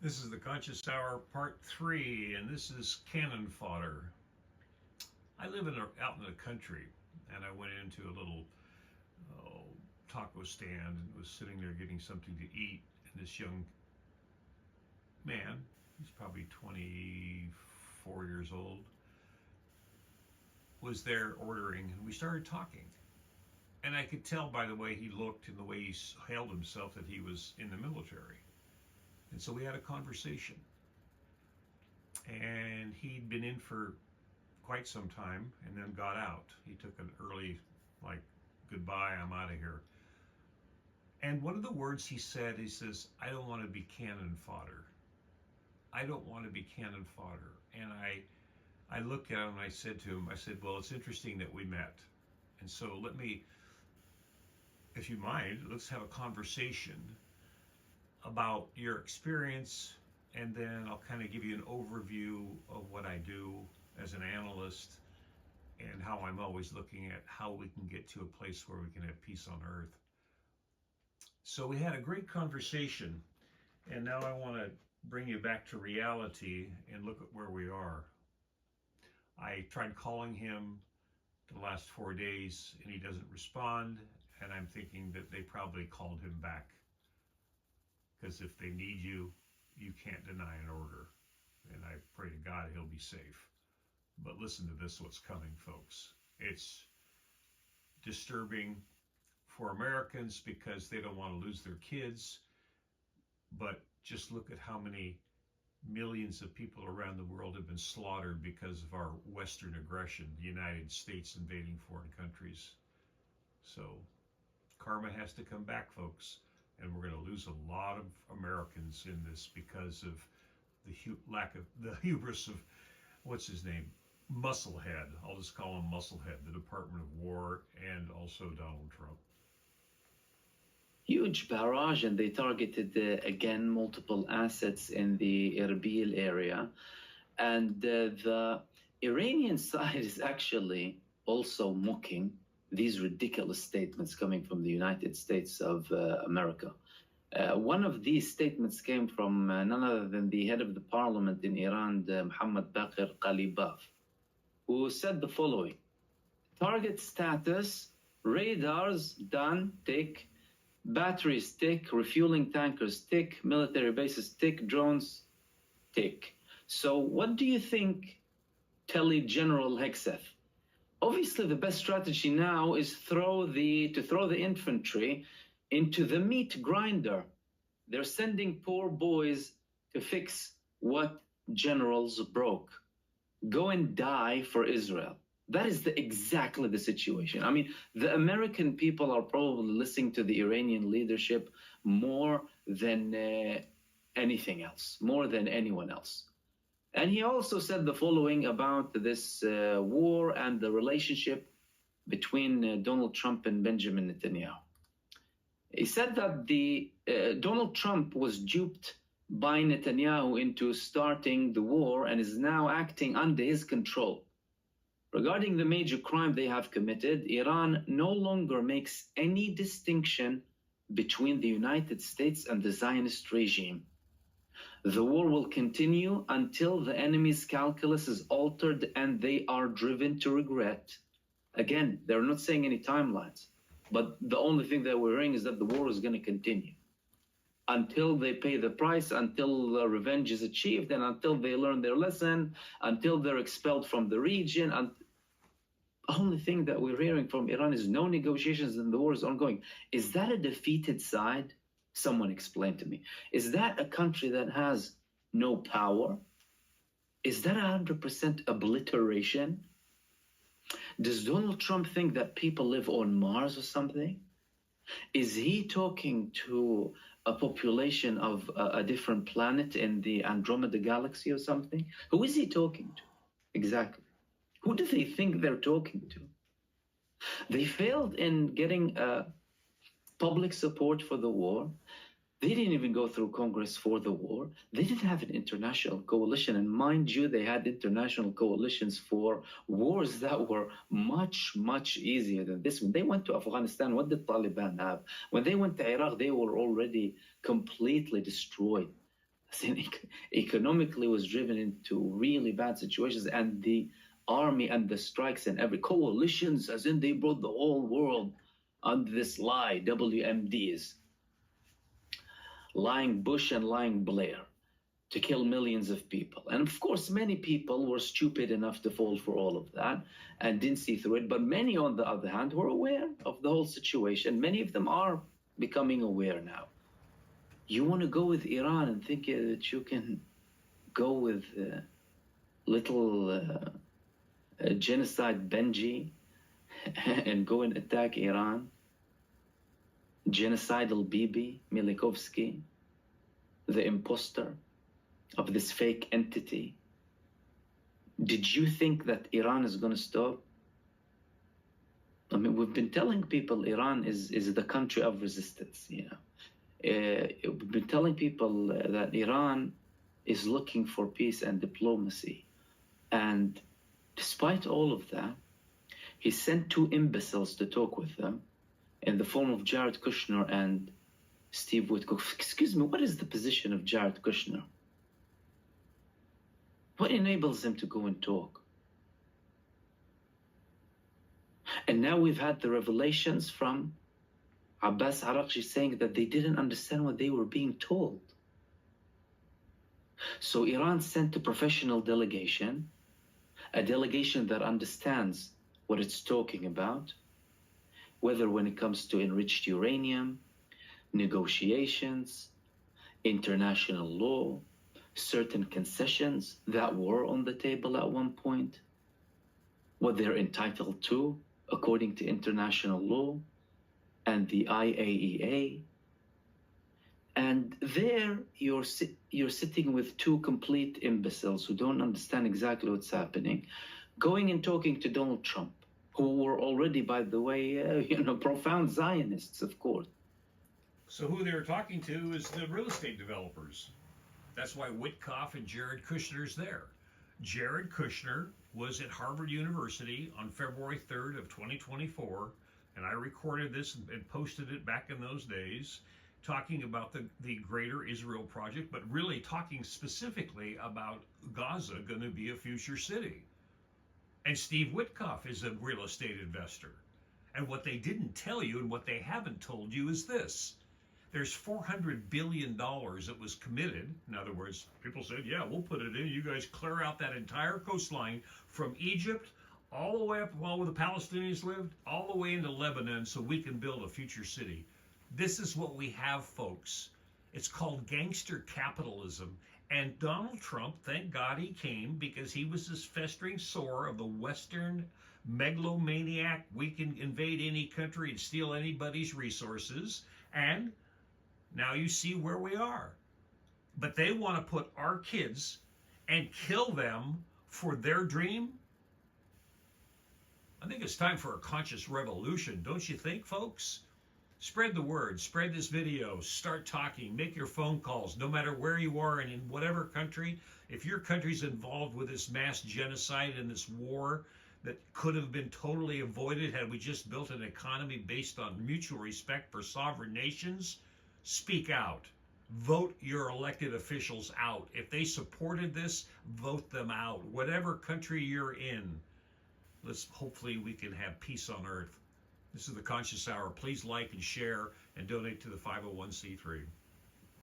This is the Conscious Hour Part 3, and this is cannon fodder. I live out in the country, and I went into a little oh, taco stand and was sitting there getting something to eat. And this young man, he's probably 24 years old, was there ordering, and we started talking. And I could tell by the way he looked and the way he held himself that he was in the military. And so we had a conversation. And he'd been in for quite some time and then got out. He took an early, like, goodbye, I'm out of here. And one of the words he said, he says, I don't want to be cannon fodder. I don't want to be cannon fodder. And I looked at him and I said to him, I said, well, it's interesting that we met. And so let me, if you mind, let's have a conversation about your experience, and then I'll kind of give you an overview of what I do as an analyst and how I'm always looking at how we can get to a place where we can have peace on earth. So we had a great conversation, and now I want to bring you back to reality and look at where we are. I tried calling him the last 4 days and he doesn't respond, and I'm thinking that they probably called him back, because if they need you, you can't deny an order. And I pray to God he'll be safe. But listen to this, what's coming, folks. It's disturbing for Americans because they don't want to lose their kids. But just look at how many millions of people around the world have been slaughtered because of our Western aggression, the United States invading foreign countries. So karma has to come back, folks. And we're going to lose a lot of Americans in this because of the lack of the hubris of, what's his name, Musclehead. I'll just call him Musclehead, the Department of War, and also Donald Trump. Huge barrage, and they targeted again multiple assets in the Erbil area. And the Iranian side is actually also mocking these ridiculous statements coming from the United States of America. One of these statements came from none other than the head of the parliament in Iran, Mohammad Baqir Qalibaf, who said the following: target status, radars done, tick, batteries tick, refueling tankers tick, military bases tick, drones tick. So what do you think, Telly General Hegseth? Obviously, the best strategy now is to throw the infantry into the meat grinder. They're sending poor boys to fix what generals broke. Go and die for Israel. That is exactly the situation. I mean, the American people are probably listening to the Iranian leadership more than anything else, more than anyone else. And he also said the following about this war and the relationship between Donald Trump and Benjamin Netanyahu. He said that Donald Trump was duped by Netanyahu into starting the war and is now acting under his control. Regarding the major crime they have committed, Iran no longer makes any distinction between the United States and the Zionist regime. The war will continue until the enemy's calculus is altered and they are driven to regret. Again, they're not saying any timelines, but the only thing that we're hearing is that the war is going to continue until they pay the price, until revenge is achieved, and until they learn their lesson, until they're expelled from the region. The only thing that we're hearing from Iran is no negotiations and the war is ongoing. Is that a defeated side? Someone explain to me. Is that a country that has no power? Is that 100% obliteration? Does Donald Trump think that people live on Mars or something? Is he talking to a population of a different planet in the Andromeda galaxy or something? Who is he talking to? Exactly. Who do they think they're talking to? They failed in getting public support for the war. They didn't even go through Congress for the war. They didn't have an international coalition. And mind you, they had international coalitions for wars that were much, much easier than this. When they went to Afghanistan, what did Taliban have? When they went to Iraq, they were already completely destroyed. Economically was driven into really bad situations, and the army and the strikes and every coalitions, as in they brought the whole world under this lie, WMDs, lying Bush and lying Blair, to kill millions of people. And of course, many people were stupid enough to fall for all of that and didn't see through it. But many, on the other hand, were aware of the whole situation. Many of them are becoming aware now. You want to go with Iran and think that you can go with little genocide Benji and go and attack Iran? Genocidal Bibi Milikovsky, the imposter of this fake entity. Did you think that Iran is going to stop? I mean, we've been telling people Iran is the country of resistance, you know. We've been telling people that Iran is looking for peace and diplomacy. And despite all of that, he sent two imbeciles to talk with them in the form of Jared Kushner and Steve Witkoff. Excuse me, what is the position of Jared Kushner? What enables him to go and talk? And now we've had the revelations from Abbas Arakchi saying that they didn't understand what they were being told. So Iran sent a professional delegation, a delegation that understands what it's talking about, whether when it comes to enriched uranium, negotiations, international law, certain concessions that were on the table at one point, what they're entitled to according to international law and the IAEA. And there you're sitting with two complete imbeciles who don't understand exactly what's happening, going and talking to Donald Trump, who were already, by the way, profound Zionists, of course. So who they were talking to is the real estate developers. That's why Witkoff and Jared Kushner's there. Jared Kushner was at Harvard University on February 3rd of 2024, and I recorded this and posted it back in those days, talking about the Greater Israel Project, but really talking specifically about Gaza going to be a future city. And Steve Witkoff is a real estate investor. And what they didn't tell you and what they haven't told you is this. There's $400 billion that was committed. In other words, people said, yeah, we'll put it in. You guys clear out that entire coastline from Egypt all the way up where the Palestinians lived, all the way into Lebanon so we can build a future city. This is what we have, folks. It's called gangster capitalism. And Donald Trump, thank God he came, because he was this festering sore of the Western megalomaniac. We can invade any country and steal anybody's resources. And now you see where we are. But they want to put our kids and kill them for their dream. I think it's time for a conscious revolution, don't you think, folks? Spread the word, spread this video, start talking, make your phone calls, no matter where you are and in whatever country. If your country's involved with this mass genocide and this war that could have been totally avoided had we just built an economy based on mutual respect for sovereign nations, speak out. Vote your elected officials out. If they supported this, vote them out. Whatever country you're in, hopefully we can have peace on earth. This is the Conscious Hour. Please like and share and donate to the 501c3.